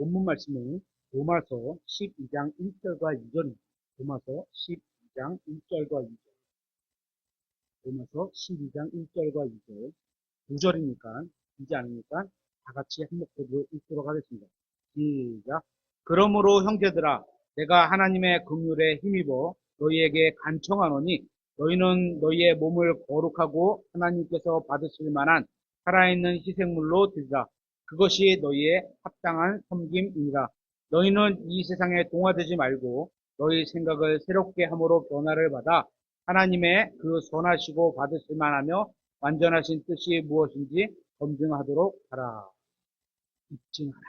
본문 말씀은 로마서 12장 1절과 2절입니다. 로마서 12장 1절과 2절. 로마서 12장 1절과 2절. 2절이니까, 이지 않으니까 다 같이 한목소리로 읽도록 하겠습니다. 시작. 그러므로 형제들아, 내가 하나님의 긍휼에 힘입어 너희에게 간청하노니 너희는 너희의 몸을 거룩하고 하나님께서 받으실 만한 살아있는 희생물로 드리라. 그것이 너희의 합당한 섬김이니라. 너희는 이 세상에 동화되지 말고 너희 생각을 새롭게 함으로 변화를 받아 하나님의 그 선하시고 받으실 만하며 완전하신 뜻이 무엇인지 검증하도록 하라. 입증하라.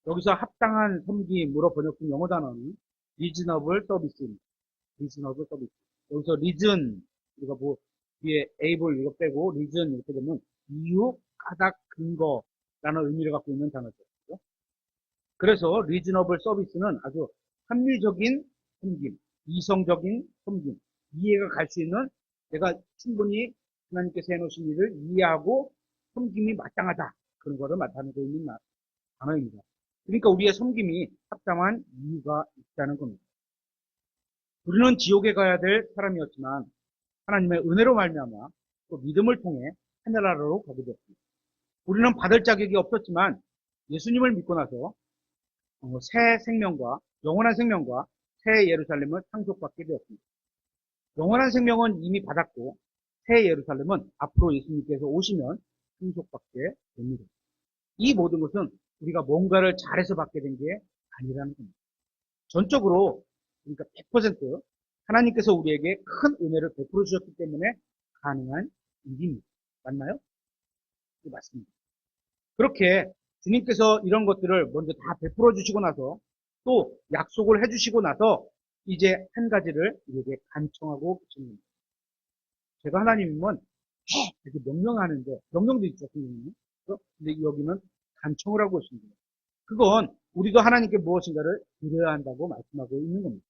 여기서 합당한 섬김으로 번역된 영어 단어는 reasonable service입니다. reasonable service. 여기서 reason, 우리가 뭐 뒤에 able 이거 빼고 reason 이렇게 되면 이유, 까닭, 근거라는 의미를 갖고 있는 단어죠. 그래서 reasonable service는 아주 합리적인 섬김, 이성적인 섬김, 이해가 갈 수 있는, 내가 충분히 하나님께서 해놓으신 일을 이해하고 섬김이 마땅하다. 그런 거를 나타내고 있는 단어입니다. 그러니까 우리의 섬김이 합당한 이유가 있다는 겁니다. 우리는 지옥에 가야 될 사람이었지만 하나님의 은혜로 말미암아 또 믿음을 통해 하늘나라로 가게 되었습니다. 우리는 받을 자격이 없었지만 예수님을 믿고 나서 새 생명과 영원한 생명과 새 예루살렘을 상속받게 되었습니다. 영원한 생명은 이미 받았고 새 예루살렘은 앞으로 예수님께서 오시면 상속받게 됩니다. 이 모든 것은 우리가 뭔가를 잘해서 받게 된 게 아니라는 겁니다. 전적으로, 그러니까 100% 하나님께서 우리에게 큰 은혜를 베풀어 주셨기 때문에 가능한 일입니다. 맞나요? 네, 맞습니다. 그렇게 주님께서 이런 것들을 먼저 다 베풀어 주시고 나서 또 약속을 해 주시고 나서 이제 한 가지를 우리에게 간청하고 계십니다. 제가 하나님은 이렇게 명령하는데, 명령도 있죠, 근데 여기는 간청을 하고 있습니다. 그건 우리가 하나님께 무엇인가를 드려야 한다고 말씀하고 있는 겁니다.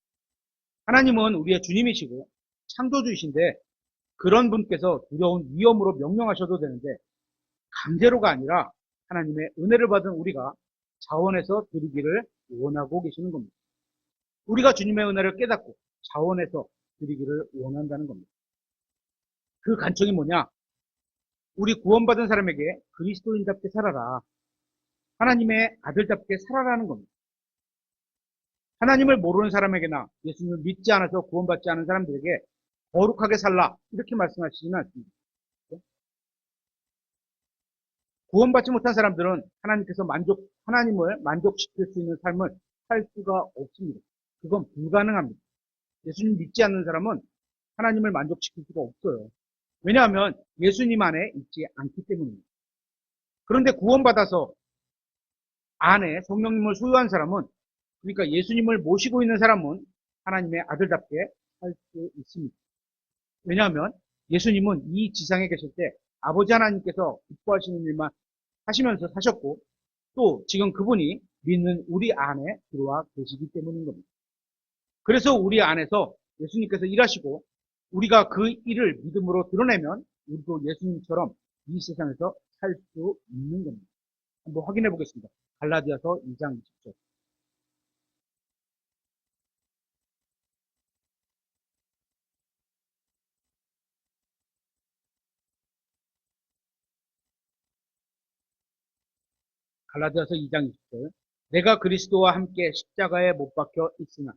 하나님은 우리의 주님이시고 창조주이신데 그런 분께서 두려운 위험으로 명령하셔도 되는데 강제로가 아니라 하나님의 은혜를 받은 우리가 자원해서 드리기를 원하고 계시는 겁니다. 우리가 주님의 은혜를 깨닫고 자원해서 드리기를 원한다는 겁니다. 그 간청이 뭐냐? 우리 구원받은 사람에게 그리스도인답게 살아라. 하나님의 아들답게 살아라는 겁니다. 하나님을 모르는 사람에게나 예수님을 믿지 않아서 구원받지 않은 사람들에게 거룩하게 살라 이렇게 말씀하시지는 않습니다. 구원받지 못한 사람들은 하나님을 만족시킬 수 있는 삶을 살 수가 없습니다. 그건 불가능합니다. 예수님 믿지 않는 사람은 하나님을 만족시킬 수가 없어요. 왜냐하면 예수님 안에 있지 않기 때문입니다. 그런데 구원받아서 안에 성령님을 소유한 사람은, 그러니까 예수님을 모시고 있는 사람은 하나님의 아들답게 살 수 있습니다. 왜냐하면 예수님은 이 지상에 계실 때 아버지 하나님께서 기뻐하시는 일만 하시면서 사셨고 또 지금 그분이 믿는 우리 안에 들어와 계시기 때문인 겁니다. 그래서 우리 안에서 예수님께서 일하시고 우리가 그 일을 믿음으로 드러내면 우리도 예수님처럼 이 세상에서 살 수 있는 겁니다. 한번 확인해 보겠습니다. 갈라디아서 2장 20절. 갈라디아서 2장 20절. 내가 그리스도와 함께 십자가에 못 박혀 있으나,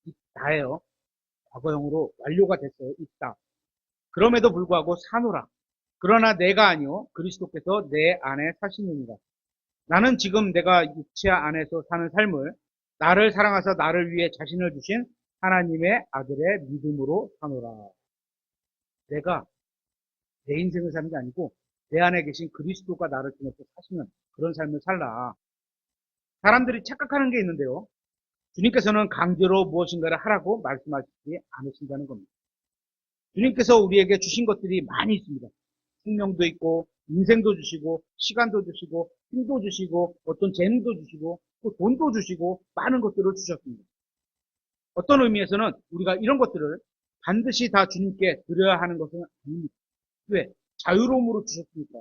있다예요. 과거형으로 완료가 됐어요. 있다. 그럼에도 불구하고 사노라. 그러나 내가 아니요 그리스도께서 내 안에 사시느니라. 나는 지금 내가 육체 안에서 사는 삶을 나를 사랑하사 나를 위해 자신을 주신 하나님의 아들의 믿음으로 사노라. 내가 내 인생을 사는 게 아니고 내 안에 계신 그리스도가 나를 통해서 사시는 그런 삶을 살라. 사람들이 착각하는 게 있는데요. 주님께서는 강제로 무엇인가를 하라고 말씀하시지 않으신다는 겁니다. 주님께서 우리에게 주신 것들이 많이 있습니다. 생명도 있고 인생도 주시고 시간도 주시고 힘도 주시고 어떤 재능도 주시고 또 돈도 주시고 많은 것들을 주셨습니다. 어떤 의미에서는 우리가 이런 것들을 반드시 다 주님께 드려야 하는 것은 아닙니다. 왜? 자유로움으로 주셨으니까.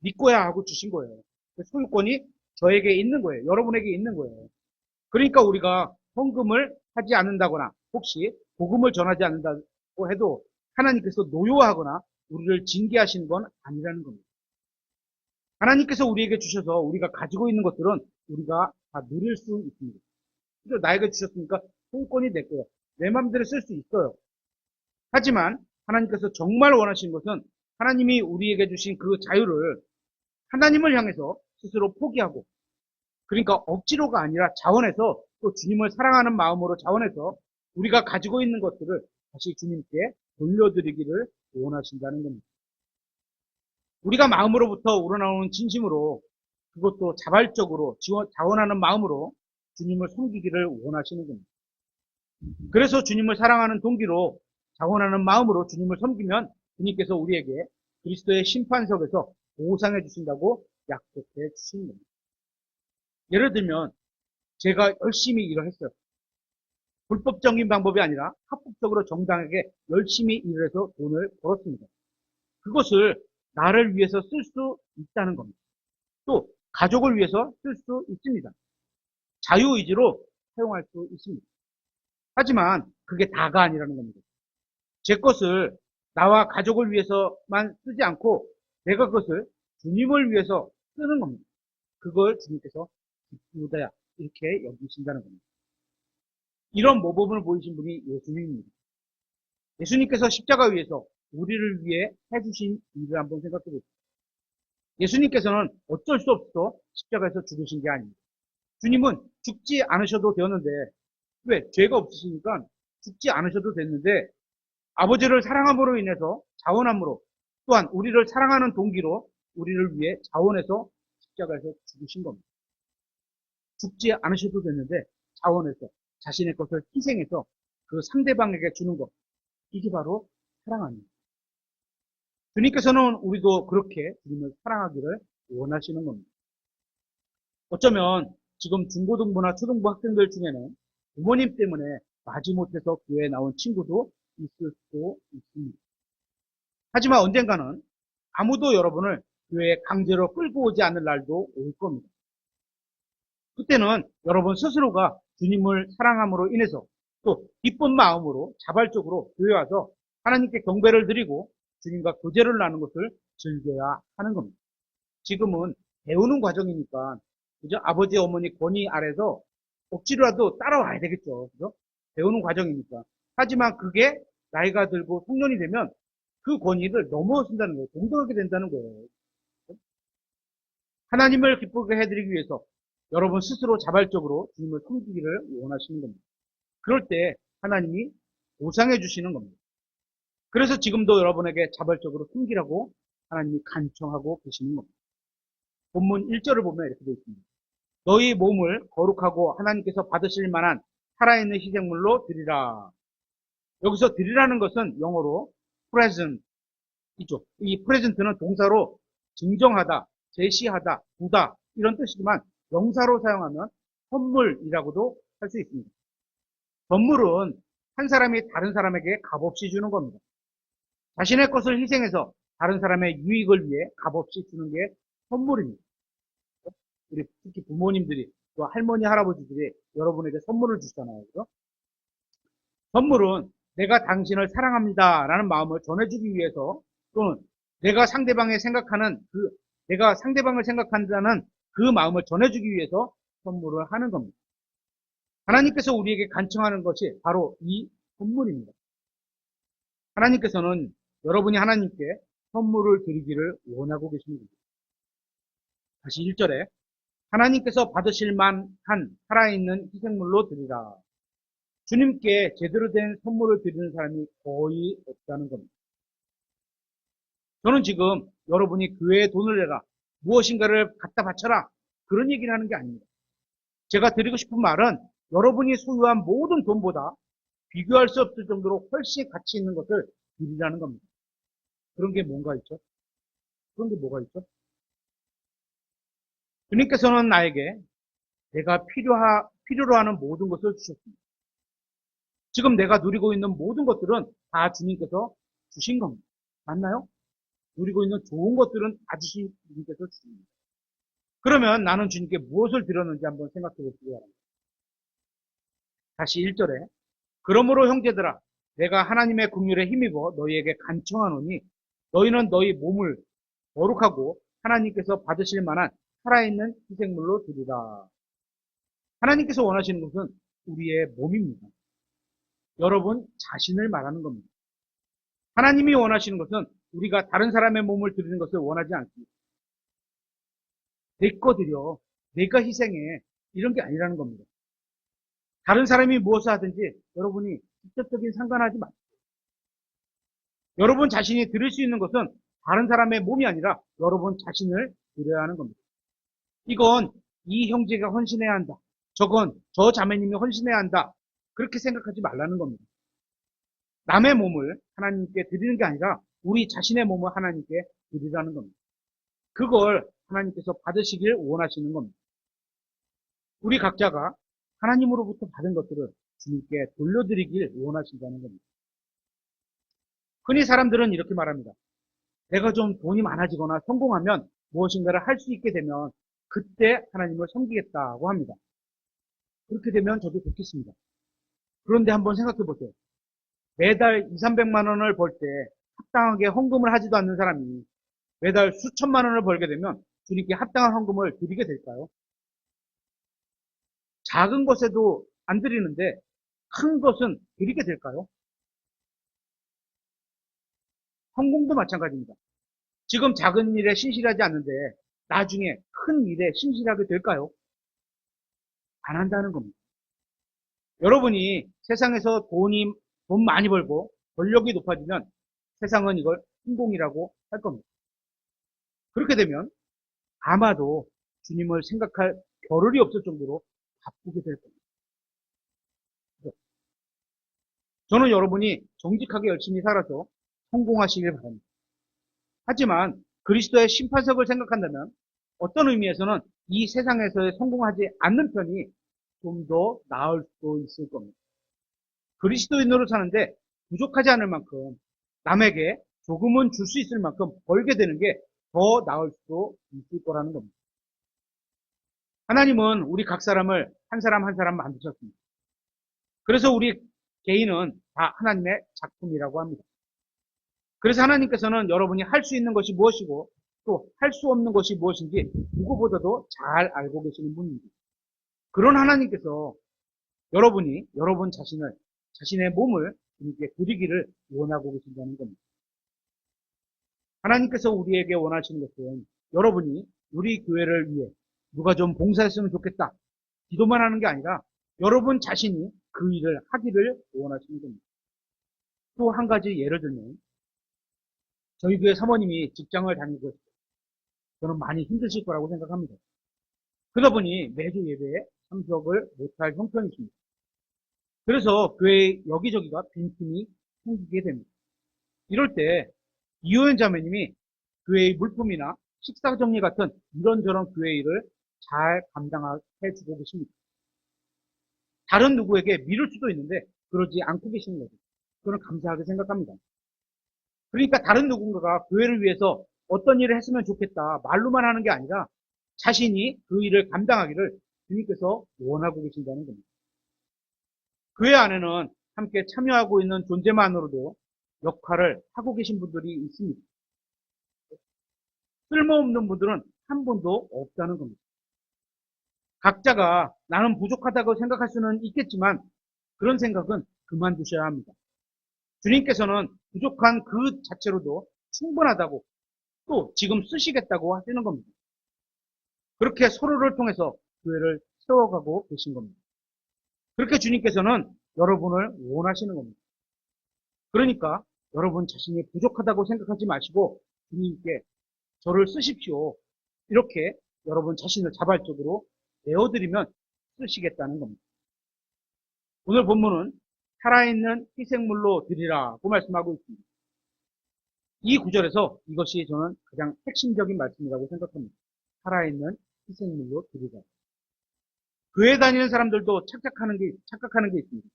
믿고야 하고 주신 거예요. 소유권이 저에게 있는 거예요. 여러분에게 있는 거예요. 그러니까 우리가 헌금을 하지 않는다거나 혹시 복음을 전하지 않는다고 해도 하나님께서 노여워하거나 우리를 징계하시는 건 아니라는 겁니다. 하나님께서 우리에게 주셔서 우리가 가지고 있는 것들은 우리가 다 누릴 수 있습니다. 그래서 나에게 주셨으니까 소유권이 내 거예요. 내 마음대로 쓸 수 있어요. 하지만 하나님께서 정말 원하시는 것은 하나님이 우리에게 주신 그 자유를 하나님을 향해서 스스로 포기하고, 그러니까 억지로가 아니라 자원해서, 또 주님을 사랑하는 마음으로 자원해서 우리가 가지고 있는 것들을 다시 주님께 돌려드리기를 원하신다는 겁니다. 우리가 마음으로부터 우러나오는 진심으로, 그것도 자발적으로 자원하는 마음으로 주님을 섬기기를 원하시는 겁니다. 그래서 주님을 사랑하는 동기로 자원하는 마음으로 주님을 섬기면 주님께서 우리에게 그리스도의 심판석에서 보상해 주신다고 약속해 주시는 겁니다. 예를 들면 제가 열심히 일을 했어요. 불법적인 방법이 아니라 합법적으로 정당하게 열심히 일을 해서 돈을 벌었습니다. 그것을 나를 위해서 쓸 수 있다는 겁니다. 또 가족을 위해서 쓸 수 있습니다. 자유의지로 사용할 수 있습니다. 하지만 그게 다가 아니라는 겁니다. 제 것을 나와 가족을 위해서만 쓰지 않고 내가 그것을 주님을 위해서 쓰는 겁니다. 그걸 주님께서 기쁘다 이렇게 여기신다는 겁니다. 이런 모범을 보이신 분이 예수님입니다. 예수님께서 십자가 위에서 우리를 위해 해주신 일을 한번 생각해 보십시오. 예수님께서는 어쩔 수 없어 십자가에서 죽으신 게 아닙니다. 주님은 죽지 않으셔도 되었는데, 왜? 죄가 없으시니까 죽지 않으셔도 됐는데 아버지를 사랑함으로 인해서 자원함으로, 또한 우리를 사랑하는 동기로 우리를 위해 자원해서 십자가에서 죽으신 겁니다. 죽지 않으셔도 됐는데 자원해서 자신의 것을 희생해서 그 상대방에게 주는 것, 이게 바로 사랑 아닙니다. 주님께서는 우리도 그렇게 주님을 사랑하기를 원하시는 겁니다. 어쩌면 지금 중고등부나 초등부 학생들 중에는 부모님 때문에 마지못해서 교회에 나온 친구도 있을 수도 있습니다. 하지만 언젠가는 아무도 여러분을 교회에 강제로 끌고 오지 않을 날도 올 겁니다. 그때는 여러분 스스로가 주님을 사랑함으로 인해서 또 기쁜 마음으로 자발적으로 교회 와서 하나님께 경배를 드리고 주님과 교제를 나누는 것을 즐겨야 하는 겁니다. 지금은 배우는 과정이니까, 그죠? 아버지, 어머니 권위 아래서 억지로라도 따라와야 되겠죠. 그죠? 배우는 과정이니까. 하지만 그게 나이가 들고 성년이 되면 그 권위를 넘어선다는 거예요. 동등하게 된다는 거예요. 하나님을 기쁘게 해드리기 위해서 여러분 스스로 자발적으로 주님을 섬기기를 원하시는 겁니다. 그럴 때 하나님이 보상해 주시는 겁니다. 그래서 지금도 여러분에게 자발적으로 섬기라고 하나님이 간청하고 계시는 겁니다. 본문 1절을 보면 이렇게 되어 있습니다. 너희 몸을 거룩하고 하나님께서 받으실 만한 살아있는 희생물로 드리라. 여기서 드리라는 것은 영어로 present이죠. 이 present는 동사로 증정하다, 제시하다, 두다 이런 뜻이지만 명사로 사용하면 선물이라고도 할 수 있습니다. 선물은 한 사람이 다른 사람에게 값없이 주는 겁니다. 자신의 것을 희생해서 다른 사람의 유익을 위해 값없이 주는 게 선물입니다. 우리 특히 부모님들이 또 할머니, 할아버지들이 여러분에게 선물을 주잖아요. 그죠? 선물은 내가 당신을 사랑합니다 라는 마음을 전해주기 위해서, 또는 내가 상대방을 생각한다는 그 마음을 전해주기 위해서 선물을 하는 겁니다. 하나님께서 우리에게 간청하는 것이 바로 이 선물입니다. 하나님께서는 여러분이 하나님께 선물을 드리기를 원하고 계십니다. 다시 1절에 하나님께서 받으실 만한 살아있는 희생물로 드리라. 주님께 제대로 된 선물을 드리는 사람이 거의 없다는 겁니다. 저는 지금 여러분이 교회에 돈을 내라, 무엇인가를 갖다 바쳐라, 그런 얘기를 하는 게 아닙니다. 제가 드리고 싶은 말은 여러분이 소유한 모든 돈보다 비교할 수 없을 정도로 훨씬 가치 있는 것을 드리라는 겁니다. 그런 게 뭔가 있죠? 그런 게 뭐가 있죠? 주님께서는 나에게 내가 필요로 하는 모든 것을 주셨습니다. 지금 내가 누리고 있는 모든 것들은 다 주님께서 주신 겁니다. 맞나요? 누리고 있는 좋은 것들은 다 주님께서 주십니다. 그러면 나는 주님께 무엇을 드렸는지 한번 생각해 보시기 바랍니다. 다시 1절에 그러므로 형제들아 내가 하나님의 긍휼에 힘입어 너희에게 간청하노니 너희는 너희 몸을 거룩하고 하나님께서 받으실 만한 살아있는 희생물로 드리라. 하나님께서 원하시는 것은 우리의 몸입니다. 여러분 자신을 말하는 겁니다. 하나님이 원하시는 것은 우리가 다른 사람의 몸을 드리는 것을 원하지 않습니다. 내 거 드려, 내가 희생해, 이런 게 아니라는 겁니다. 다른 사람이 무엇을 하든지 여러분이 직접적인 상관하지 마세요. 여러분 자신이 드릴 수 있는 것은 다른 사람의 몸이 아니라 여러분 자신을 드려야 하는 겁니다. 이건 이 형제가 헌신해야 한다. 저건 저 자매님이 헌신해야 한다. 그렇게 생각하지 말라는 겁니다. 남의 몸을 하나님께 드리는 게 아니라 우리 자신의 몸을 하나님께 드리라는 겁니다. 그걸 하나님께서 받으시길 원하시는 겁니다. 우리 각자가 하나님으로부터 받은 것들을 주님께 돌려드리길 원하신다는 겁니다. 흔히 사람들은 이렇게 말합니다. 내가 좀 돈이 많아지거나 성공하면 무엇인가를 할 수 있게 되면 그때 하나님을 섬기겠다고 합니다. 그렇게 되면 저도 좋겠습니다. 그런데 한번 생각해 보세요. 매달 2, 300만 원을 벌 때 합당하게 헌금을 하지도 않는 사람이 매달 수천만 원을 벌게 되면 주님께 합당한 헌금을 드리게 될까요? 작은 것에도 안 드리는데 큰 것은 드리게 될까요? 헌금도 마찬가지입니다. 지금 작은 일에 신실하지 않는데 나중에 큰 일에 신실하게 될까요? 안 한다는 겁니다. 여러분이 세상에서 돈 많이 벌고 권력이 높아지면 세상은 이걸 성공이라고 할 겁니다. 그렇게 되면 아마도 주님을 생각할 겨를이 없을 정도로 바쁘게 될 겁니다. 저는 여러분이 정직하게 열심히 살아서 성공하시길 바랍니다. 하지만 그리스도의 심판석을 생각한다면 어떤 의미에서는 이 세상에서 성공하지 않는 편이 좀 더 나을 수도 있을 겁니다. 그리스도인으로 사는데 부족하지 않을 만큼 남에게 조금은 줄 수 있을 만큼 벌게 되는 게 더 나을 수도 있을 거라는 겁니다. 하나님은 우리 각 사람을 한 사람 한 사람 만드셨습니다. 그래서 우리 개인은 다 하나님의 작품이라고 합니다. 그래서 하나님께서는 여러분이 할 수 있는 것이 무엇이고 또 할 수 없는 것이 무엇인지 누구보다도 잘 알고 계시는 분입니다. 그런 하나님께서 여러분이 여러분 자신을 자신의 몸을 주님께 드리기를 원하고 계신다는 겁니다. 하나님께서 우리에게 원하시는 것은 여러분이 우리 교회를 위해 누가 좀 봉사했으면 좋겠다 기도만 하는 게 아니라 여러분 자신이 그 일을 하기를 원하시는 겁니다. 또 한 가지 예를 들면 저희 교회 사모님이 직장을 다니고 있어요. 저는 많이 힘드실 거라고 생각합니다. 그러다 보니 매주 예배에 참석을 못할 형편이십니다. 그래서 교회 여기저기가 빈틈이 생기게 됩니다. 이럴 때 이호연 자매님이 교회의 물품이나 식사 정리 같은 이런저런 교회 일을 잘 감당해 주고 계십니다. 다른 누구에게 미룰 수도 있는데 그러지 않고 계시는 거죠. 저는 감사하게 생각합니다. 그러니까 다른 누군가가 교회를 위해서 어떤 일을 했으면 좋겠다 말로만 하는 게 아니라 자신이 그 일을 감당하기를 주님께서 원하고 계신다는 겁니다. 교회 안에는 함께 참여하고 있는 존재만으로도 역할을 하고 계신 분들이 있습니다. 쓸모없는 분들은 한 분도 없다는 겁니다. 각자가 나는 부족하다고 생각할 수는 있겠지만 그런 생각은 그만두셔야 합니다. 주님께서는 부족한 그 자체로도 충분하다고 또 지금 쓰시겠다고 하시는 겁니다. 그렇게 서로를 통해서 교회를 세워가고 계신 겁니다. 그렇게 주님께서는 여러분을 원하시는 겁니다. 그러니까 여러분 자신이 부족하다고 생각하지 마시고 주님께 저를 쓰십시오. 이렇게 여러분 자신을 자발적으로 내어드리면 쓰시겠다는 겁니다. 오늘 본문은 살아있는 희생물로 드리라고 말씀하고 있습니다. 이 구절에서 이것이 저는 가장 핵심적인 말씀이라고 생각합니다. 살아있는 희생물로 드리라. 교회 다니는 사람들도 착각하는 게 있습니다.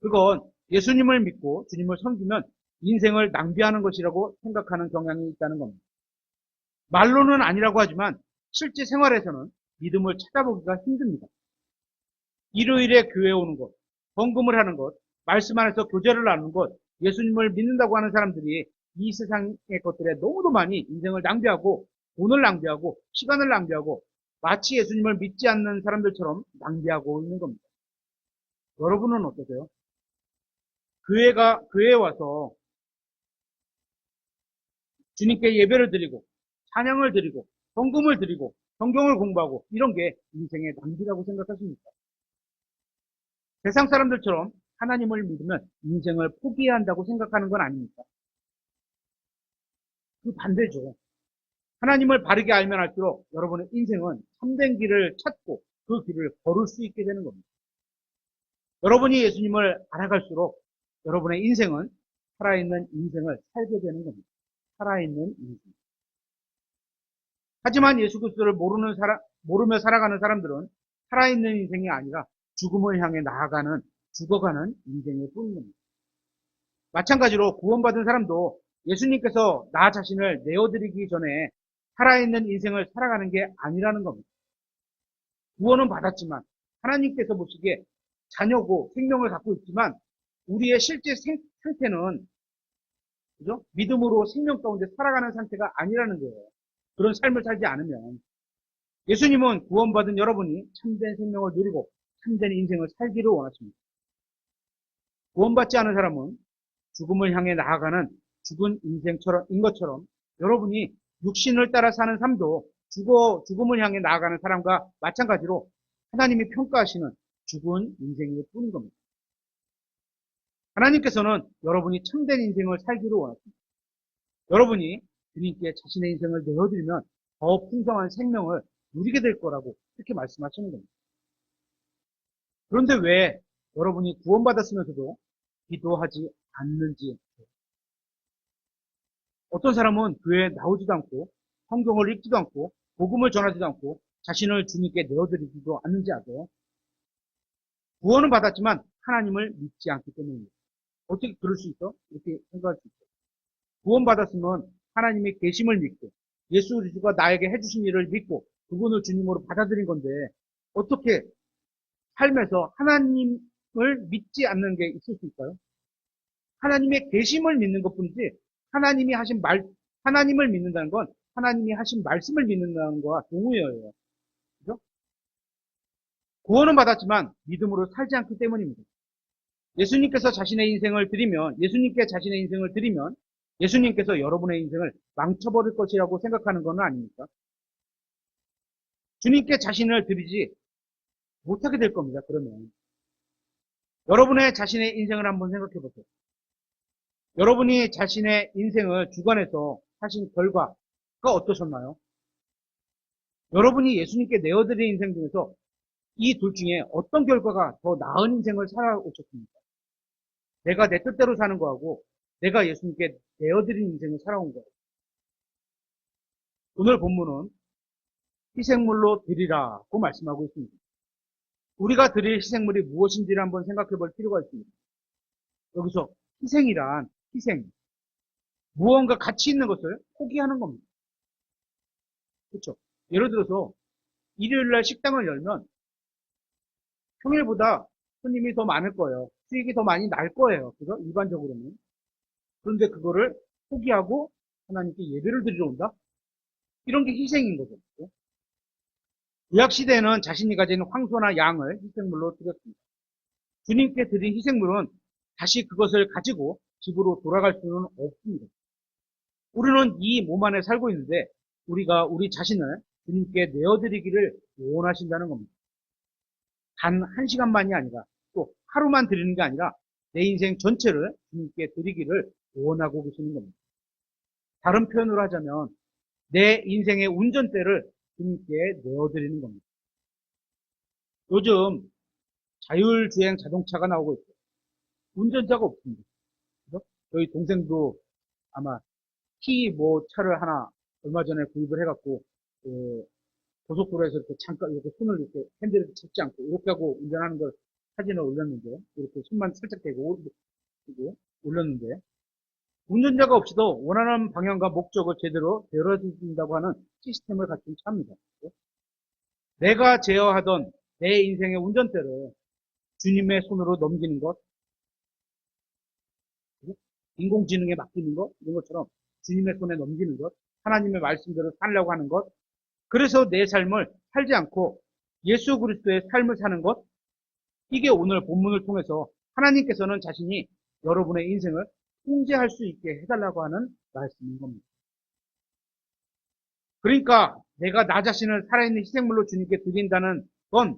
그건 예수님을 믿고 주님을 섬기면 인생을 낭비하는 것이라고 생각하는 경향이 있다는 겁니다. 말로는 아니라고 하지만 실제 생활에서는 믿음을 찾아보기가 힘듭니다. 일요일에 교회에 오는 것, 헌금을 하는 것, 말씀 안에서 교제를 나누는 것, 예수님을 믿는다고 하는 사람들이 이 세상의 것들에 너무도 많이 인생을 낭비하고 돈을 낭비하고 시간을 낭비하고 마치 예수님을 믿지 않는 사람들처럼 낭비하고 있는 겁니다. 여러분은 어떠세요? 교회에 와서 주님께 예배를 드리고 찬양을 드리고 헌금을 드리고 성경을 공부하고 이런 게 인생의 낭비라고 생각하십니까? 세상 사람들처럼 하나님을 믿으면 인생을 포기해야 한다고 생각하는 건 아닙니까? 그 반대죠. 하나님을 바르게 알면 알수록 여러분의 인생은 참된 길을 찾고 그 길을 걸을 수 있게 되는 겁니다. 여러분이 예수님을 알아갈수록 여러분의 인생은 살아있는 인생을 살게 되는 겁니다. 살아있는 인생. 하지만 예수 그리스도를 모르며 살아가는 사람들은 살아있는 인생이 아니라 죽음을 향해 나아가는, 죽어가는 인생일 뿐인 겁니다. 마찬가지로 구원받은 사람도 예수님께서 나 자신을 내어드리기 전에 살아있는 인생을 살아가는 게 아니라는 겁니다. 구원은 받았지만 하나님께서 보시기에 자녀고 생명을 갖고 있지만 우리의 실제 상태는 그죠? 믿음으로 생명 가운데 살아가는 상태가 아니라는 거예요. 그런 삶을 살지 않으면 예수님은 구원받은 여러분이 참된 생명을 누리고 참된 인생을 살기를 원하십니다. 구원받지 않은 사람은 죽음을 향해 나아가는 죽은 인생인 것처럼 여러분이 육신을 따라 사는 삶도 죽음을 향해 나아가는 사람과 마찬가지로 하나님이 평가하시는 죽은 인생일 뿐인 겁니다. 하나님께서는 여러분이 참된 인생을 살기를 원하십니다. 여러분이 주님께 자신의 인생을 내어드리면 더 풍성한 생명을 누리게 될 거라고 그렇게 말씀하시는 겁니다. 그런데 왜 여러분이 구원받았으면서도 기도하지 않는지. 어떤 사람은 교회에 나오지도 않고 성경을 읽지도 않고 복음을 전하지도 않고 자신을 주님께 내어드리지도 않는지 아세요? 구원은 받았지만 하나님을 믿지 않기 때문입니다. 어떻게 그럴 수 있어? 이렇게 생각할 수 있어. 구원받았으면 하나님의 계심을 믿고 예수 그리스도가 나에게 해주신 일을 믿고 그분을 주님으로 받아들인 건데 어떻게 삶에서 하나님을 믿지 않는 게 있을 수 있어요? 하나님의 계심을 믿는 것뿐이지 하나님을 믿는다는 건 하나님이 하신 말씀을 믿는다는 거와 동의어예요. 그죠? 구원은 받았지만 믿음으로 살지 않기 때문입니다. 예수님께 자신의 인생을 드리면 예수님께서 여러분의 인생을 망쳐버릴 것이라고 생각하는 건 아닙니까? 주님께 자신을 드리지 못하게 될 겁니다. 그러면 여러분의 자신의 인생을 한번 생각해 보세요. 여러분이 자신의 인생을 주관해서 하신 결과가 어떠셨나요? 여러분이 예수님께 내어드린 인생 중에서 이 둘 중에 어떤 결과가 더 나은 인생을 살아오셨습니까? 내가 내 뜻대로 사는 거하고 내가 예수님께 내어드린 인생을 살아온 거예요. 오늘 본문은 희생물로 드리라고 말씀하고 있습니다. 우리가 드릴 희생물이 무엇인지를 한번 생각해 볼 필요가 있습니다. 여기서 희생. 무언가 가치 있는 것을 포기하는 겁니다. 그렇죠? 예를 들어서 일요일날 식당을 열면 평일보다 손님이 더 많을 거예요. 수익이 더 많이 날 거예요. 그죠? 일반적으로는. 그런데 그거를 포기하고 하나님께 예배를 드리러 온다? 이런 게 희생인 거죠. 그죠? 구약시대에는 자신이 가진 황소나 양을 희생물로 드렸습니다. 주님께 드린 희생물은 다시 그것을 가지고 집으로 돌아갈 수는 없습니다. 우리는 이 몸 안에 살고 있는데 우리가 우리 자신을 주님께 내어드리기를 원하신다는 겁니다. 단 한 시간만이 아니라 또 하루만 드리는 게 아니라 내 인생 전체를 주님께 드리기를 원하고 계시는 겁니다. 다른 표현으로 하자면 내 인생의 운전대를 주님께 내어드리는 겁니다. 요즘 자율주행 자동차가 나오고 있어요. 운전자가 없습니다. 그죠? 저희 동생도 아마 차를 하나 얼마 전에 구입을 해갖고 고속도로에서 이렇게 잠깐 이렇게 손을 이렇게 핸들을 잡지 않고 이렇게 하고 운전하는 걸 사진을 올렸는데 이렇게 손만 살짝 대고 올렸는데 운전자가 없이도 원하는 방향과 목적을 제대로 되어준다고 하는 시스템을 갖춘 차입니다. 내가 제어하던 내 인생의 운전대를 주님의 손으로 넘기는 것, 인공지능에 맡기는 것, 이런 것처럼 주님의 손에 넘기는 것, 하나님의 말씀대로 살려고 하는 것, 그래서 내 삶을 살지 않고 예수 그리스도의 삶을 사는 것, 이게 오늘 본문을 통해서 하나님께서는 자신이 여러분의 인생을 통제할 수 있게 해달라고 하는 말씀인 겁니다. 그러니까 내가 나 자신을 살아있는 희생물로 주님께 드린다는 건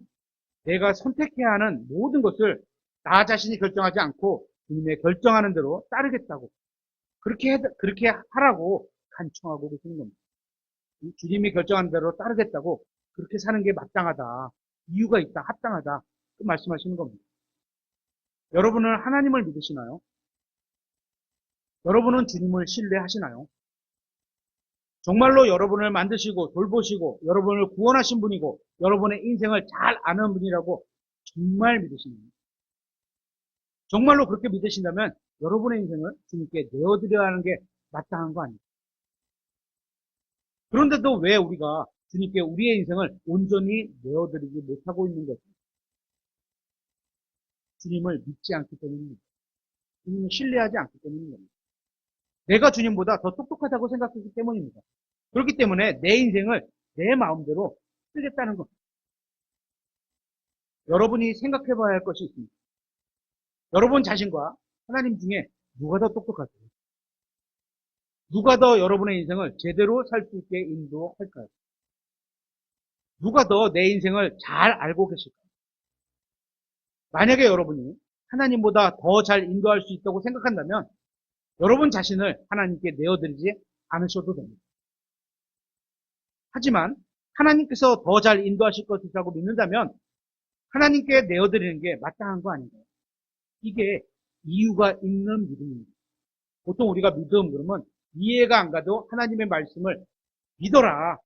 내가 선택해야 하는 모든 것을 나 자신이 결정하지 않고 주님의 결정하는 대로 따르겠다고 그렇게 하라고 간청하고 계시는 겁니다. 주님이 결정하는 대로 따르겠다고 그렇게 사는 게 마땅하다. 이유가 있다. 합당하다. 그 말씀하시는 겁니다. 여러분은 하나님을 믿으시나요? 여러분은 주님을 신뢰하시나요? 정말로 여러분을 만드시고 돌보시고 여러분을 구원하신 분이고 여러분의 인생을 잘 아는 분이라고 정말 믿으시나요? 정말로 그렇게 믿으신다면 여러분의 인생을 주님께 내어드려야 하는 게 마땅한 거 아닙니까? 그런데도 왜 우리가 주님께 우리의 인생을 온전히 내어드리지 못하고 있는 것입니까? 주님을 믿지 않기 때문입니다. 주님을 신뢰하지 않기 때문입니다. 내가 주님보다 더 똑똑하다고 생각했기 때문입니다. 그렇기 때문에 내 인생을 내 마음대로 쓰겠다는 것. 여러분이 생각해 봐야 할 것이 있습니다. 여러분 자신과 하나님 중에 누가 더 똑똑하세요? 누가 더 여러분의 인생을 제대로 살 수 있게 인도할까요? 누가 더 내 인생을 잘 알고 계실까요? 만약에 여러분이 하나님보다 더 잘 인도할 수 있다고 생각한다면 여러분 자신을 하나님께 내어드리지 않으셔도 됩니다. 하지만 하나님께서 더 잘 인도하실 것이라고 믿는다면 하나님께 내어드리는 게 마땅한 거 아닌가요? 이게 이유가 있는 믿음입니다. 보통 우리가 믿음 그러면 이해가 안 가도 하나님의 말씀을 믿어라.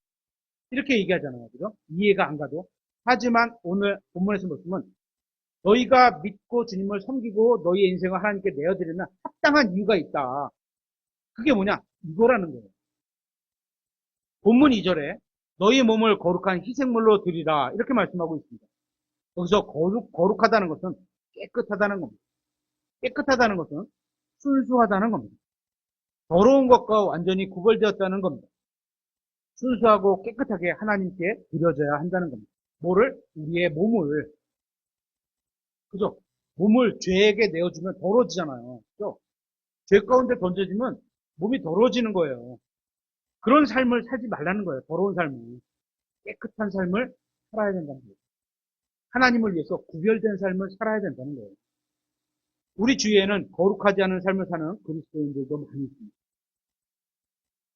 이렇게 얘기하잖아요. 그죠? 이해가 안 가도. 하지만 오늘 본문에서 보시면 너희가 믿고 주님을 섬기고 너희의 인생을 하나님께 내어드리는 합당한 이유가 있다. 그게 뭐냐? 이거라는 거예요. 본문 2절에 너희 몸을 거룩한 희생물로 드리라. 이렇게 말씀하고 있습니다. 여기서 거룩하다는 것은 깨끗하다는 겁니다. 깨끗하다는 것은 순수하다는 겁니다. 더러운 것과 완전히 구별되었다는 겁니다. 순수하고 깨끗하게 하나님께 드려져야 한다는 겁니다. 뭐를? 우리의 몸을. 그죠? 몸을 죄에게 내어주면 더러워지잖아요. 그죠? 죄 가운데 던져지면 몸이 더러워지는 거예요. 그런 삶을 살지 말라는 거예요. 더러운 삶을. 깨끗한 삶을 살아야 된다는 거예요. 하나님을 위해서 구별된 삶을 살아야 된다는 거예요. 우리 주위에는 거룩하지 않은 삶을 사는 그리스도인들도 많이 있습니다.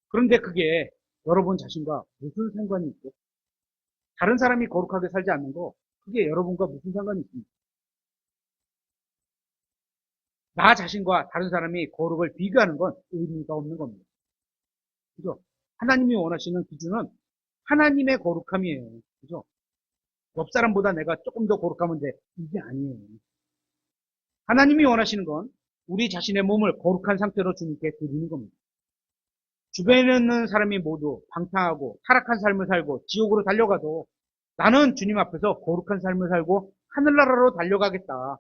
그런데 그게 여러분 자신과 무슨 상관이 있죠? 다른 사람이 거룩하게 살지 않는 거, 그게 여러분과 무슨 상관이 있습니까? 나 자신과 다른 사람이 거룩을 비교하는 건 의미가 없는 겁니다. 그죠? 하나님이 원하시는 기준은 하나님의 거룩함이에요. 그죠? 옆 사람보다 내가 조금 더 거룩하면 돼. 이게 아니에요. 하나님이 원하시는 건 우리 자신의 몸을 거룩한 상태로 주님께 드리는 겁니다. 주변에 있는 사람이 모두 방탕하고 타락한 삶을 살고 지옥으로 달려가도 나는 주님 앞에서 거룩한 삶을 살고 하늘나라로 달려가겠다.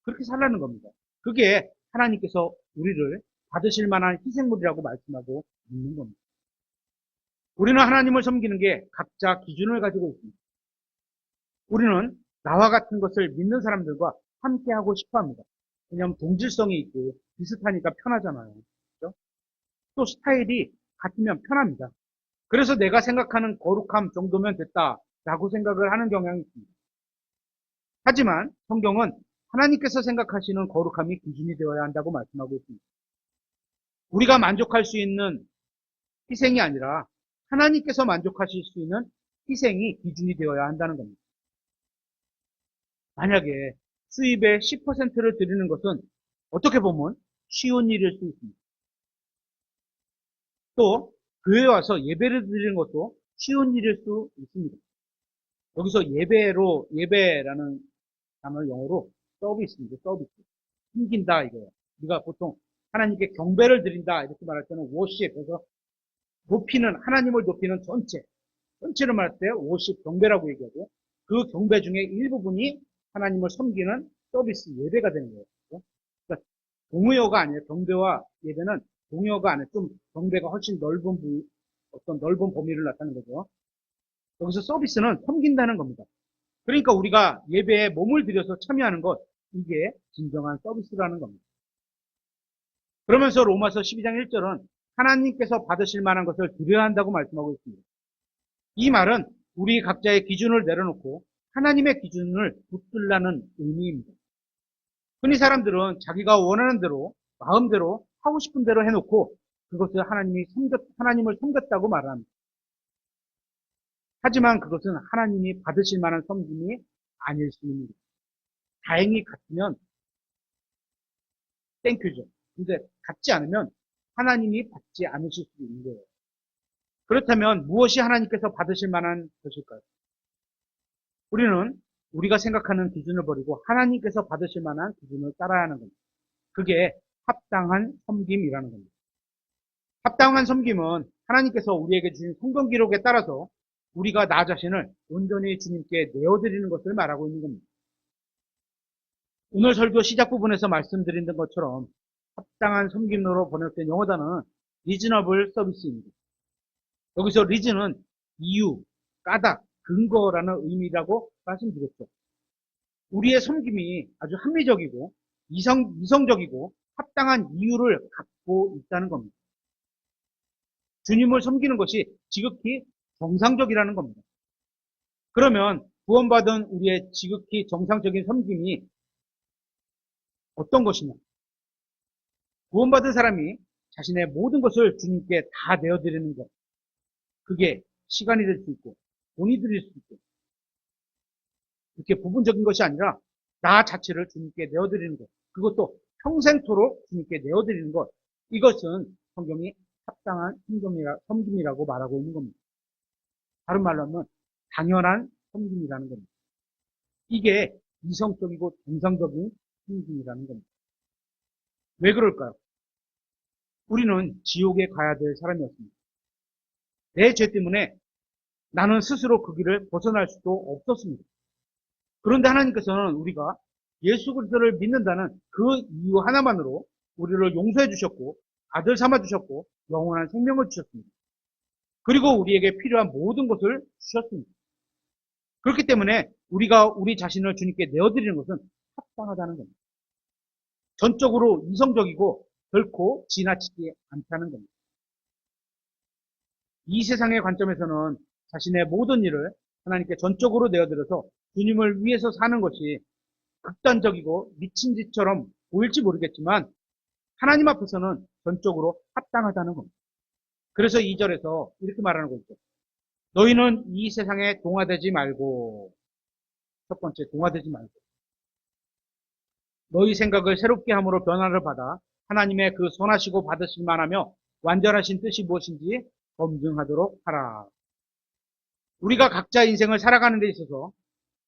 그렇게 살라는 겁니다. 그게 하나님께서 우리를 받으실 만한 희생물이라고 말씀하고 있는 겁니다. 우리는 하나님을 섬기는 게 각자 기준을 가지고 있습니다. 우리는 나와 같은 것을 믿는 사람들과 함께하고 싶어 합니다. 왜냐하면 동질성이 있고 비슷하니까 편하잖아요. 그렇죠? 또 스타일이 같으면 편합니다. 그래서 내가 생각하는 거룩함 정도면 됐다라고 생각을 하는 경향이 있습니다. 하지만 성경은 하나님께서 생각하시는 거룩함이 기준이 되어야 한다고 말씀하고 있습니다. 우리가 만족할 수 있는 희생이 아니라 하나님께서 만족하실 수 있는 희생이 기준이 되어야 한다는 겁니다. 만약에 수입의 10%를 드리는 것은 어떻게 보면 쉬운 일일 수 있습니다. 또 교회에 와서 예배를 드리는 것도 쉬운 일일 수 있습니다. 여기서 예배라는 단어 영어로 서비스입니다. 서비스. 숨긴다 이거예요. 우리가 보통 하나님께 경배를 드린다 이렇게 말할 때는 worship, 그래서 높이는, 하나님을 높이는 전체를 말할 때 worship, 경배라고 얘기하고, 그 경배 중에 일부분이 하나님을 섬기는 서비스, 예배가 되는 거예요. 그러니까 동의어가 아니에요. 경배와 예배는 동의어가 아니에요. 좀 경배가 훨씬 넓은 어떤 넓은 범위를 나타내는 거죠. 여기서 서비스는 섬긴다는 겁니다. 그러니까 우리가 예배에 몸을 들여서 참여하는 것, 이게 진정한 서비스라는 겁니다. 그러면서 로마서 12장 1절은 하나님께서 받으실 만한 것을 드려야 한다고 말씀하고 있습니다. 이 말은 우리 각자의 기준을 내려놓고 하나님의 기준을 붙들라는 의미입니다. 흔히 사람들은 자기가 원하는 대로, 마음대로, 하고 싶은 대로 해놓고 그것을 하나님을 섬겼다고 말합니다. 하지만 그것은 하나님이 받으실 만한 섬김이 아닐 수 있습니다. 다행히 같으면 땡큐죠. 근데 같지 않으면 하나님이 받지 않으실 수도 있는 거예요. 그렇다면 무엇이 하나님께서 받으실 만한 것일까요? 우리는 우리가 생각하는 기준을 버리고 하나님께서 받으실 만한 기준을 따라야 하는 겁니다. 그게 합당한 섬김이라는 겁니다. 합당한 섬김은 하나님께서 우리에게 주신 성경 기록에 따라서 우리가 나 자신을 온전히 주님께 내어드리는 것을 말하고 있는 겁니다. 오늘 설교 시작 부분에서 말씀드린 것처럼 합당한 섬김으로 번역된 영어 단어는 reasonable service입니다. 여기서 reason은 이유, 까닭, 근거라는 의미라고 말씀드렸죠. 우리의 섬김이 아주 합리적이고 이성적이고 합당한 이유를 갖고 있다는 겁니다. 주님을 섬기는 것이 지극히 정상적이라는 겁니다. 그러면 구원받은 우리의 지극히 정상적인 섬김이 어떤 것이냐? 구원받은 사람이 자신의 모든 것을 주님께 다 내어드리는 것. 그게 시간이 될 수 있고 돈이 들일 수 있고 이렇게 부분적인 것이 아니라 나 자체를 주님께 내어드리는 것. 그것도 평생토록 주님께 내어드리는 것. 이것은 성경이 합당한 섬김이라고 말하고 있는 겁니다. 다른 말로 하면 당연한 섬김이라는 겁니다. 이게 이성적이고 정상적인 섬김이라는 겁니다. 왜 그럴까요? 우리는 지옥에 가야 될 사람이었습니다. 내 죄 때문에 나는 스스로 그 길을 벗어날 수도 없었습니다. 그런데 하나님께서는 우리가 예수 그리스도를 믿는다는 그 이유 하나만으로 우리를 용서해 주셨고 아들 삼아 주셨고 영원한 생명을 주셨습니다. 그리고 우리에게 필요한 모든 것을 주셨습니다. 그렇기 때문에 우리가 우리 자신을 주님께 내어드리는 것은 합당하다는 겁니다. 전적으로 이성적이고 결코 지나치지 않다는 겁니다. 이 세상의 관점에서는 자신의 모든 일을 하나님께 전적으로 내어드려서 주님을 위해서 사는 것이 극단적이고 미친 짓처럼 보일지 모르겠지만 하나님 앞에서는 전적으로 합당하다는 겁니다. 그래서 2절에서 이렇게 말하는 거죠. 너희는 이 세상에 동화되지 말고, 첫 번째 동화되지 말고 너희 생각을 새롭게 함으로 변화를 받아 하나님의 그 선하시고 받으실 만하며 완전하신 뜻이 무엇인지 검증하도록 하라. 우리가 각자 인생을 살아가는 데 있어서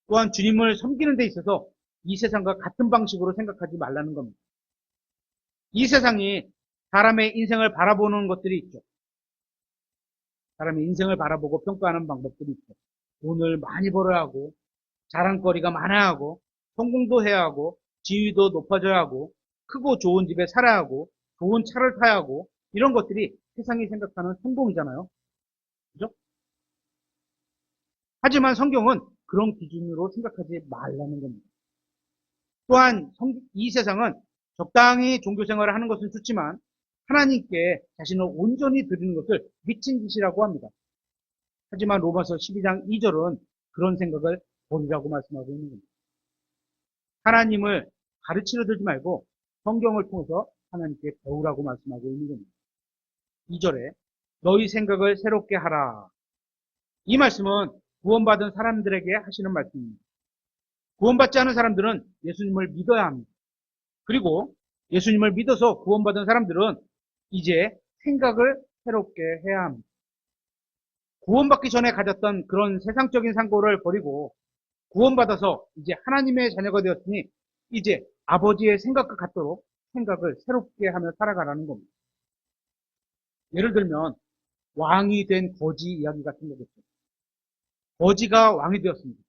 또한 주님을 섬기는 데 있어서 이 세상과 같은 방식으로 생각하지 말라는 겁니다. 이 세상이 사람의 인생을 바라보는 것들이 있죠. 사람의 인생을 바라보고 평가하는 방법들이 있죠. 돈을 많이 벌어야 하고 자랑거리가 많아야 하고 성공도 해야 하고 지위도 높아져야 하고 크고 좋은 집에 살아야 하고 좋은 차를 타야 하고 이런 것들이 세상이 생각하는 성공이잖아요. 그죠? 하지만 성경은 그런 기준으로 생각하지 말라는 겁니다. 또한 이 세상은 적당히 종교생활을 하는 것은 좋지만 하나님께 자신을 온전히 드리는 것을 미친 짓이라고 합니다. 하지만 로마서 12장 2절은 그런 생각을 버리라고 말씀하고 있는 겁니다. 하나님을 가르치려 들지 말고 성경을 통해서 하나님께 배우라고 말씀하고 있는 겁니다. 2절에 너희 생각을 새롭게 하라. 이 말씀은 구원받은 사람들에게 하시는 말씀입니다. 구원받지 않은 사람들은 예수님을 믿어야 합니다. 그리고 예수님을 믿어서 구원받은 사람들은 이제 생각을 새롭게 해야 합니다. 구원받기 전에 가졌던 그런 세상적인 상고를 버리고 구원받아서 이제 하나님의 자녀가 되었으니 이제 아버지의 생각과 같도록 생각을 새롭게 하며 살아가라는 겁니다. 예를 들면 왕이 된 거지 이야기 같은 거겠죠. 거지가 왕이 되었습니다.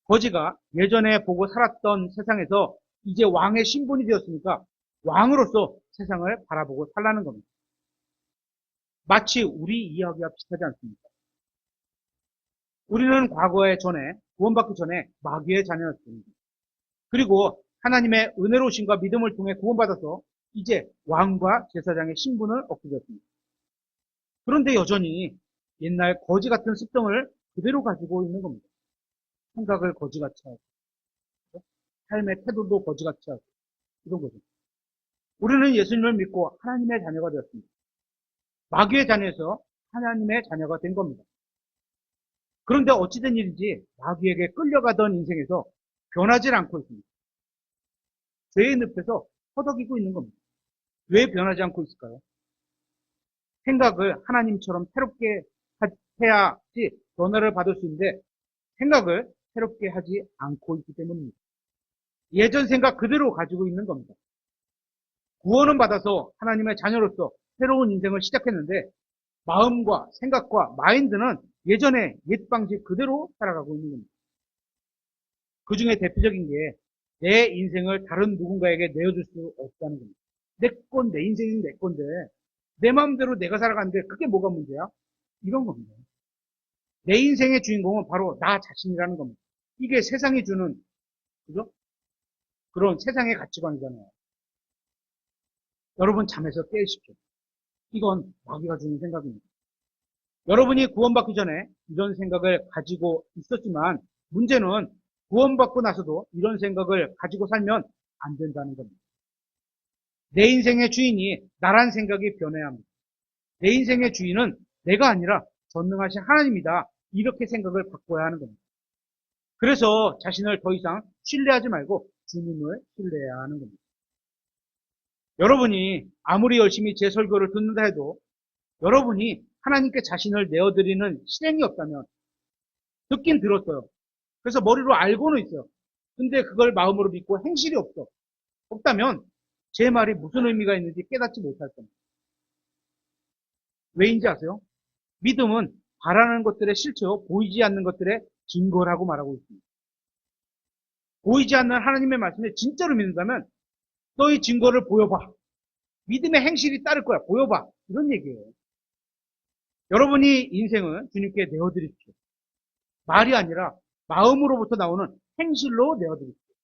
거지가 예전에 보고 살았던 세상에서 이제 왕의 신분이 되었으니까 왕으로서 세상을 바라보고 살라는 겁니다. 마치 우리 이야기와 비슷하지 않습니까? 우리는 과거에 구원받기 전에 마귀의 자녀였습니다. 그리고 하나님의 은혜로우심과 믿음을 통해 구원받아서 이제 왕과 제사장의 신분을 얻게 되었습니다. 그런데 여전히 옛날 거지 같은 습성을 그대로 가지고 있는 겁니다. 생각을 거지같이 하고, 삶의 태도도 거지같이 하고, 이런 거죠. 우리는 예수님을 믿고 하나님의 자녀가 되었습니다. 마귀의 자녀에서 하나님의 자녀가 된 겁니다. 그런데 어찌된 일인지 마귀에게 끌려가던 인생에서 변하지 않고 있습니다. 죄의 늪에서 허덕이고 있는 겁니다. 왜 변하지 않고 있을까요? 생각을 하나님처럼 새롭게 해야지 변화를 받을 수 있는데 생각을 새롭게 하지 않고 있기 때문입니다. 예전 생각 그대로 가지고 있는 겁니다. 구원은 받아서 하나님의 자녀로서 새로운 인생을 시작했는데 마음과 생각과 마인드는 예전의 옛 방식 그대로 살아가고 있는 겁니다. 그 중에 대표적인 게 내 인생을 다른 누군가에게 내어줄 수 없다는 겁니다. 내 인생이 내 건데 내 마음대로 내가 살아가는데 그게 뭐가 문제야? 이런 겁니다. 내 인생의 주인공은 바로 나 자신이라는 겁니다. 이게 세상이 주는 그죠? 그런 세상의 가치관이잖아요. 여러분 잠에서 깨십시오. 이건 마귀가 주는 생각입니다. 여러분이 구원받기 전에 이런 생각을 가지고 있었지만 문제는 구원받고 나서도 이런 생각을 가지고 살면 안 된다는 겁니다. 내 인생의 주인이 나란 생각이 변해야 합니다. 내 인생의 주인은 내가 아니라 전능하신 하나님이다. 이렇게 생각을 바꿔야 하는 겁니다. 그래서 자신을 더 이상 신뢰하지 말고 주님을 신뢰해야 하는 겁니다. 여러분이 아무리 열심히 제 설교를 듣는다 해도 여러분이 하나님께 자신을 내어드리는 실행이 없다면 듣긴 들었어요. 그래서 머리로 알고는 있어요. 근데 그걸 마음으로 믿고 행실이 없다면 제 말이 무슨 의미가 있는지 깨닫지 못할 겁니다. 왜인지 아세요? 믿음은 바라는 것들의 실체요, 보이지 않는 것들의 증거라고 말하고 있습니다. 보이지 않는 하나님의 말씀을 진짜로 믿는다면 너의 증거를 보여봐. 믿음의 행실이 따를 거야. 보여봐. 이런 얘기예요. 여러분이 인생을 주님께 내어드리십시오. 말이 아니라 마음으로부터 나오는 행실로 내어드리십시오.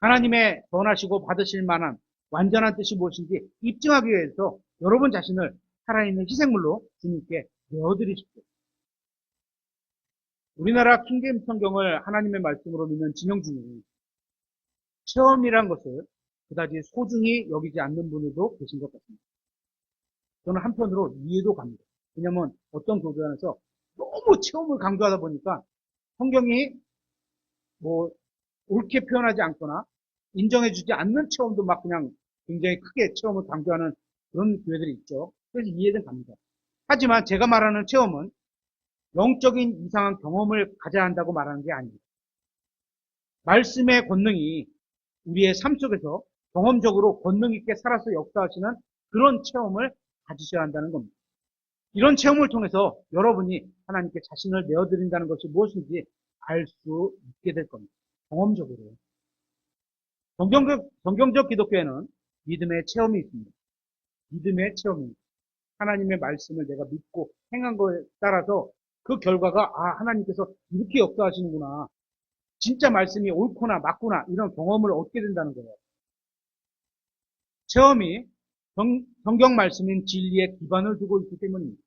하나님의 전하시고 받으실 만한 완전한 뜻이 무엇인지 입증하기 위해서 여러분 자신을 살아있는 희생물로 주님께 내어드리십시오. 우리나라 킹제임스 성경을 하나님의 말씀으로 믿는 진영 중에 체험이란 것을 그다지 소중히 여기지 않는 분들도 계신 것 같습니다. 저는 한편으로 이해도 갑니다. 왜냐하면 어떤 교회 안에서 너무 체험을 강조하다 보니까 성경이 뭐 옳게 표현하지 않거나 인정해주지 않는 체험도 막 그냥 굉장히 크게 체험을 강조하는 그런 교회들이 있죠. 그래서 이해는 갑니다. 하지만 제가 말하는 체험은 영적인 이상한 경험을 가져야 한다고 말하는 게 아닙니다. 말씀의 권능이 우리의 삶 속에서 경험적으로 권능 있게 살아서 역사하시는 그런 체험을 가지셔야 한다는 겁니다. 이런 체험을 통해서 여러분이 하나님께 자신을 내어드린다는 것이 무엇인지 알 수 있게 될 겁니다. 경험적으로. 성경적 기독교에는 믿음의 체험이 있습니다. 믿음의 체험입니다. 하나님의 말씀을 내가 믿고 행한 거에 따라서 그 결과가 하나님께서 이렇게 역사하시는구나. 진짜 말씀이 옳구나 맞구나 이런 경험을 얻게 된다는 거예요. 체험이 성경 말씀인 진리에 기반을 두고 있기 때문입니다.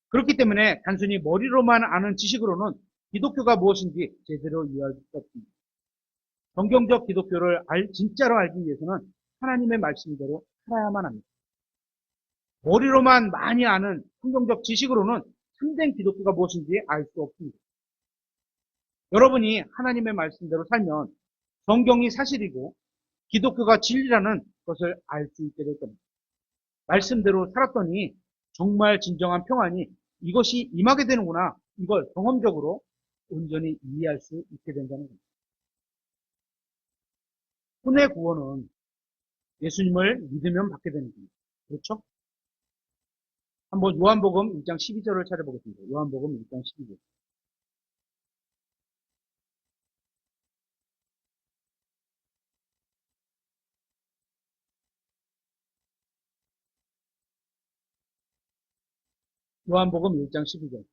그렇기 때문에 단순히 머리로만 아는 지식으로는 기독교가 무엇인지 제대로 이해할 수 없습니다. 성경적 기독교를 진짜로 알기 위해서는 하나님의 말씀대로 살아야만 합니다. 머리로만 많이 아는 성경적 지식으로는 참된 기독교가 무엇인지 알 수 없습니다. 여러분이 하나님의 말씀대로 살면 성경이 사실이고 기독교가 진리라는 것을 알 수 있게 될 겁니다. 말씀대로 살았더니 정말 진정한 평안이 이것이 임하게 되는구나. 이걸 경험적으로 온전히 이해할 수 있게 된다는 겁니다. 혼의 구원은 예수님을 믿으면 받게 되는 겁니다. 그렇죠? 한번 요한복음 1장 12절을 찾아보겠습니다. 요한복음 1장 12절. 요한복음 1장 12절.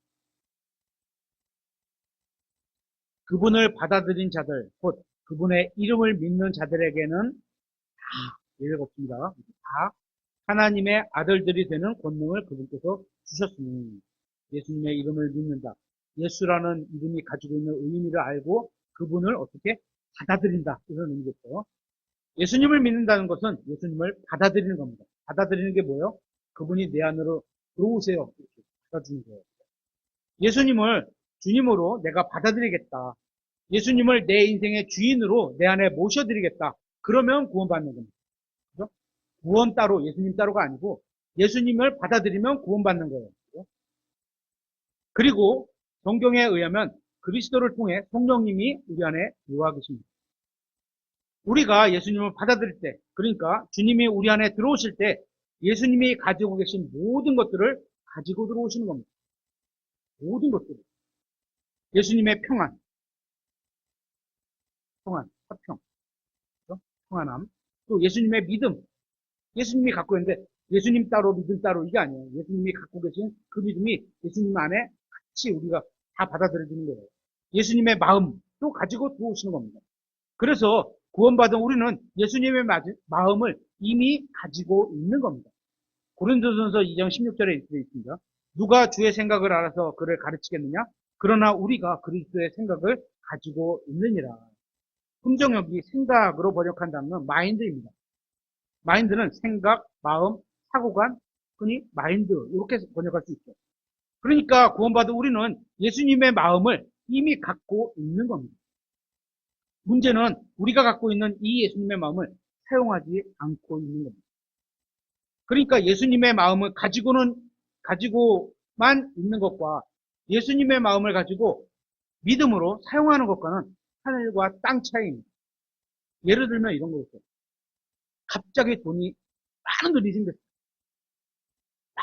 그분을 받아들인 자들, 곧 그분의 이름을 믿는 자들에게는 예외가 없습니다. 다 하나님의 아들들이 되는 권능을 그분께서 주셨으니 예수님의 이름을 믿는다. 예수라는 이름이 가지고 있는 의미를 알고 그분을 어떻게 받아들인다. 이런 의미겠죠. 예수님을 믿는다는 것은 예수님을 받아들이는 겁니다. 받아들이는 게 뭐예요? 그분이 내 안으로 들어오세요. 이렇게 받아주는 거예요. 예수님을 주님으로 내가 받아들이겠다. 예수님을 내 인생의 주인으로 내 안에 모셔드리겠다. 그러면 구원받는 겁니다. 그죠? 구원 따로, 예수님 따로가 아니고 예수님을 받아들이면 구원받는 거예요. 그죠? 그리고 성경에 의하면 그리스도를 통해 성령님이 우리 안에 들어와 계십니다. 우리가 예수님을 받아들일 때, 그러니까 주님이 우리 안에 들어오실 때 예수님이 가지고 계신 모든 것들을 가지고 들어오시는 겁니다. 모든 것들을. 예수님의 평안, 화평, 그죠? 평안함. 또 예수님의 믿음. 예수님이 갖고 있는데 예수님 따로 믿음 따로 이게 아니에요. 예수님이 갖고 계신 그 믿음이 예수님 안에 같이 우리가 다 받아들여지는 거예요. 예수님의 마음도 가지고 들어오시는 겁니다. 그래서 구원받은 우리는 예수님의 마음을 이미 가지고 있는 겁니다. 고린도전서 2장 16절에 이렇게 있습니다. 누가 주의 생각을 알아서 그를 가르치겠느냐? 그러나 우리가 그리스도의 생각을 가지고 있느니라. 긍정역이 생각으로 번역한 단어는 마인드입니다. 마인드는 생각, 마음, 사고관, 흔히 마인드 이렇게 번역할 수 있죠. 그러니까 구원받은 우리는 예수님의 마음을 이미 갖고 있는 겁니다. 문제는 우리가 갖고 있는 이 예수님의 마음을 사용하지 않고 있는 겁니다. 그러니까 예수님의 마음을 가지고만 있는 것과 예수님의 마음을 가지고 믿음으로 사용하는 것과는 하늘과 땅 차이입니다. 예를 들면 이런 거였어요. 갑자기 많은 돈이 생겼어요.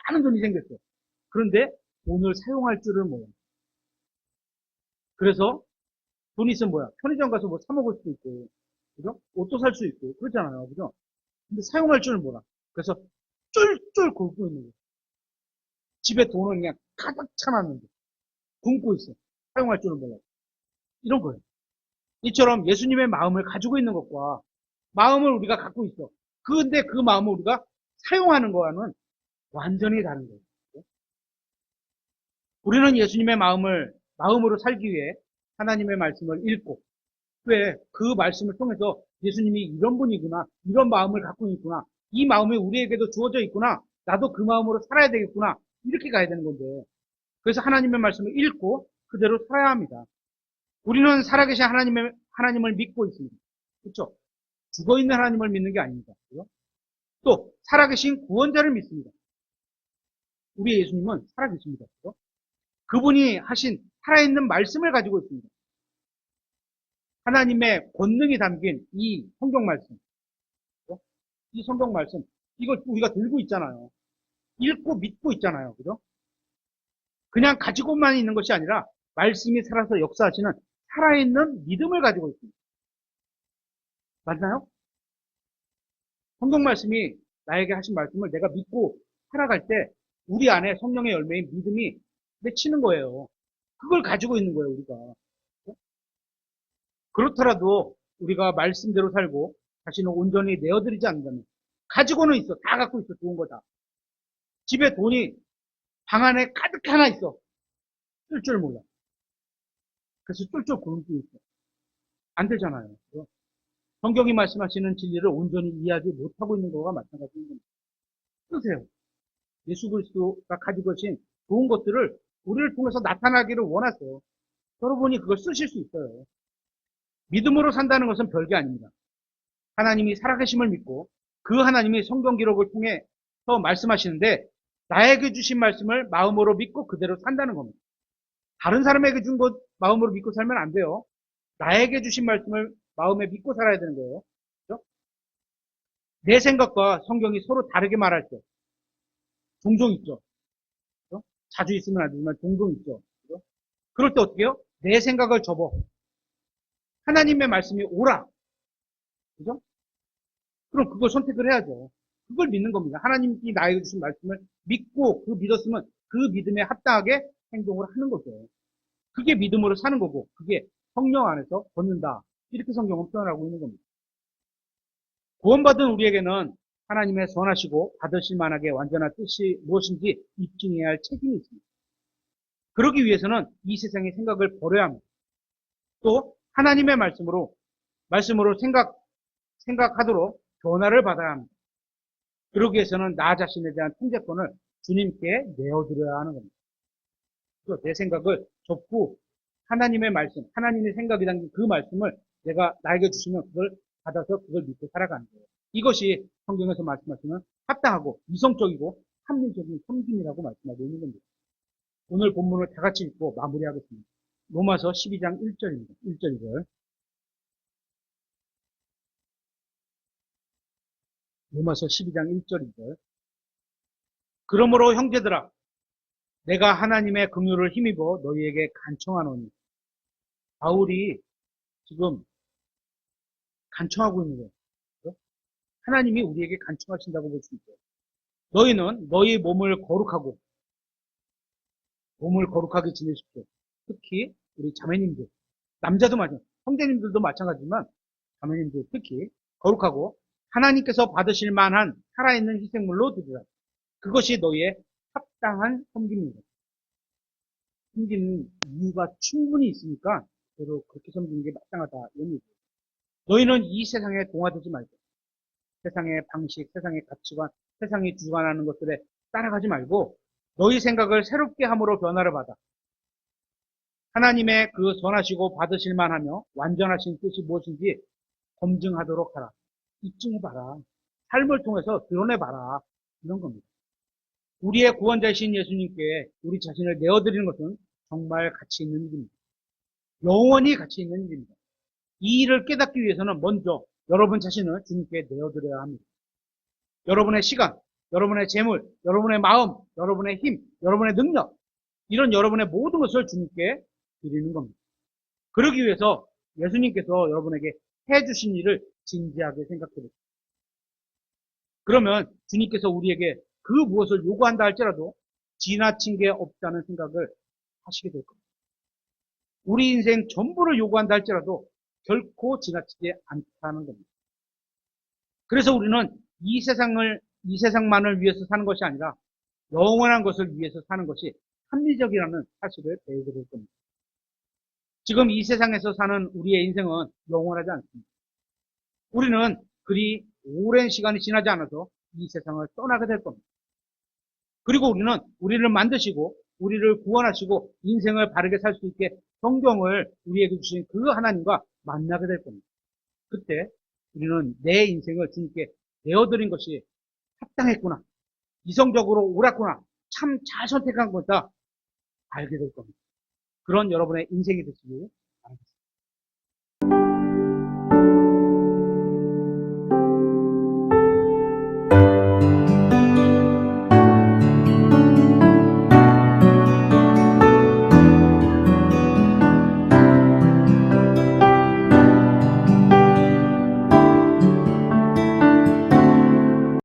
많은 돈이 생겼어요. 그런데 돈을 사용할 줄을 몰라요. 그래서 돈이 있으면 뭐야? 편의점 가서 뭐 사 먹을 수도 있고, 그죠? 옷도 살 수 있고, 그렇잖아요. 그죠? 근데 사용할 줄을 몰라. 그래서 쫄쫄 굶고 있는 거예요. 집에 돈은 그냥 가득 차놨는데, 굶고 있어. 사용할 줄을 몰라. 이런 거예요. 이처럼 예수님의 마음을 가지고 있는 것과 마음을 우리가 갖고 있어. 그런데 그 마음을 우리가 사용하는 거와는 완전히 다른 거예요. 우리는 예수님의 마음으로 살기 위해 하나님의 말씀을 읽고, 왜 그 말씀을 통해서 예수님이 이런 분이구나, 이런 마음을 갖고 있구나, 이 마음이 우리에게도 주어져 있구나, 나도 그 마음으로 살아야 되겠구나, 이렇게 가야 되는 건데, 그래서 하나님의 말씀을 읽고 그대로 살아야 합니다. 우리는 살아계신 하나님을 믿고 있습니다. 그렇죠? 죽어있는 하나님을 믿는 게 아닙니다. 그렇죠? 또 살아계신 구원자를 믿습니다. 우리 예수님은 살아계십니다. 그렇죠? 그분이 하신 살아있는 말씀을 가지고 있습니다. 하나님의 권능이 담긴 이 성경 말씀, 그렇죠? 이 성경 말씀, 이걸 우리가 들고 있잖아요. 읽고 믿고 있잖아요. 그죠? 그냥 가지고만 있는 것이 아니라 말씀이 살아서 역사하시는 살아있는 믿음을 가지고 있습니다. 맞나요? 성경 말씀이 나에게 하신 말씀을 내가 믿고 살아갈 때 우리 안에 성령의 열매인 믿음이 맺히는 거예요. 그걸 가지고 있는 거예요, 우리가. 그렇더라도 우리가 말씀대로 살고 자신을 온전히 내어드리지 않는다면 가지고는 있어. 다 갖고 있어. 좋은 거다. 집에 돈이 방 안에 가득 하나 있어. 쓸 줄 몰라. 그래서 쫄쫄 굶고 있어. 안 되잖아요. 그죠? 성경이 말씀하시는 진리를 온전히 이해하지 못하고 있는 거와 마찬가지인 겁니다. 쓰세요. 예수 그리스도가 가지고 계신 좋은 것들을 우리를 통해서 나타나기를 원하세요. 여러분이 그걸 쓰실 수 있어요. 믿음으로 산다는 것은 별게 아닙니다. 하나님이 살아계심을 믿고 그 하나님이 성경 기록을 통해서 말씀하시는데 나에게 주신 말씀을 마음으로 믿고 그대로 산다는 겁니다. 다른 사람에게 준 것 마음으로 믿고 살면 안 돼요. 나에게 주신 말씀을 마음에 믿고 살아야 되는 거예요. 그죠? 내 생각과 성경이 서로 다르게 말할 때 종종 있죠. 그죠? 자주 있으면 안 되지만 종종 있죠. 그죠? 그럴 때 어떻게 해요? 내 생각을 접어. 하나님의 말씀이 옳아. 그죠? 그럼 그걸 선택을 해야죠. 그걸 믿는 겁니다. 하나님이 나에게 주신 말씀을 믿고 그 믿었으면 그 믿음에 합당하게 행동을 하는 거죠. 그게 믿음으로 사는 거고 그게 성령 안에서 걷는다. 이렇게 성경은 표현하고 있는 겁니다. 구원받은 우리에게는 하나님의 선하시고 받으실 만하게 완전한 뜻이 무엇인지 입증해야 할 책임이 있습니다. 그러기 위해서는 이 세상의 생각을 버려야 합니다. 또 하나님의 말씀으로 생각하도록 변화를 받아야 합니다. 그러기 위해서는 나 자신에 대한 통제권을 주님께 내어드려야 하는 겁니다. 내 생각을 접고 하나님의 말씀, 하나님의 생각이 담긴 그 말씀을 내가 나에게 주시면 그걸 받아서 그걸 믿고 살아가는 거예요. 이것이 성경에서 말씀하시는 합당하고 이성적이고 합리적인 섬김이라고 말씀하고 있는 겁니다. 오늘 본문을 다 같이 읽고 마무리하겠습니다. 로마서 12장 1절입니다. 1절 2절. 로마서 12장 1절 2절. 그러므로 형제들아 내가 하나님의 긍휼을 힘입어 너희에게 간청하노니. 바울이 지금 간청하고 있는 거예요. 하나님이 우리에게 간청하신다고 볼 수 있어요. 너희는 너희 몸을 거룩하게 지내십시오. 특히 우리 자매님들, 남자도 마찬가지, 형제님들도 마찬가지지만 자매님들 특히 거룩하고 하나님께서 받으실 만한 살아있는 희생물로 드리라. 그것이 너희의 합당한 섬김입니다. 섬기는 이유가 충분히 있으니까 저도 그렇게 섬기는 게 마땅하다. 이런 얘기예요. 너희는 이 세상에 동화되지 말고 세상의 방식, 세상의 가치관, 세상이 주관하는 것들에 따라가지 말고 너희 생각을 새롭게 함으로 변화를 받아 하나님의 그 선하시고 받으실 만하며 완전하신 뜻이 무엇인지 검증하도록 하라. 입증해봐라. 삶을 통해서 드러내봐라. 이런 겁니다. 우리의 구원자이신 예수님께 우리 자신을 내어드리는 것은 정말 가치 있는 일입니다. 영원히 가치 있는 일입니다. 이 일을 깨닫기 위해서는 먼저 여러분 자신을 주님께 내어드려야 합니다. 여러분의 시간, 여러분의 재물, 여러분의 마음, 여러분의 힘, 여러분의 능력, 이런 여러분의 모든 것을 주님께 드리는 겁니다. 그러기 위해서 예수님께서 여러분에게 해주신 일을 진지하게 생각해 보십시오. 그러면 주님께서 우리에게 그 무엇을 요구한다 할지라도 지나친 게 없다는 생각을 하시게 될 겁니다. 우리 인생 전부를 요구한다 할지라도 결코 지나치지 않다는 겁니다. 그래서 우리는 이 세상만을 위해서 사는 것이 아니라 영원한 것을 위해서 사는 것이 합리적이라는 사실을 배우게 될 겁니다. 지금 이 세상에서 사는 우리의 인생은 영원하지 않습니다. 우리는 그리 오랜 시간이 지나지 않아서 이 세상을 떠나게 될 겁니다. 그리고 우리는 우리를 만드시고 우리를 구원하시고 인생을 바르게 살 수 있게 성경을 우리에게 주신 그 하나님과 만나게 될 겁니다. 그때 우리는 내 인생을 주님께 내어드린 것이 합당했구나, 이성적으로 옳았구나, 참 잘 선택한 거다 알게 될 겁니다. 그런 여러분의 인생이 되시길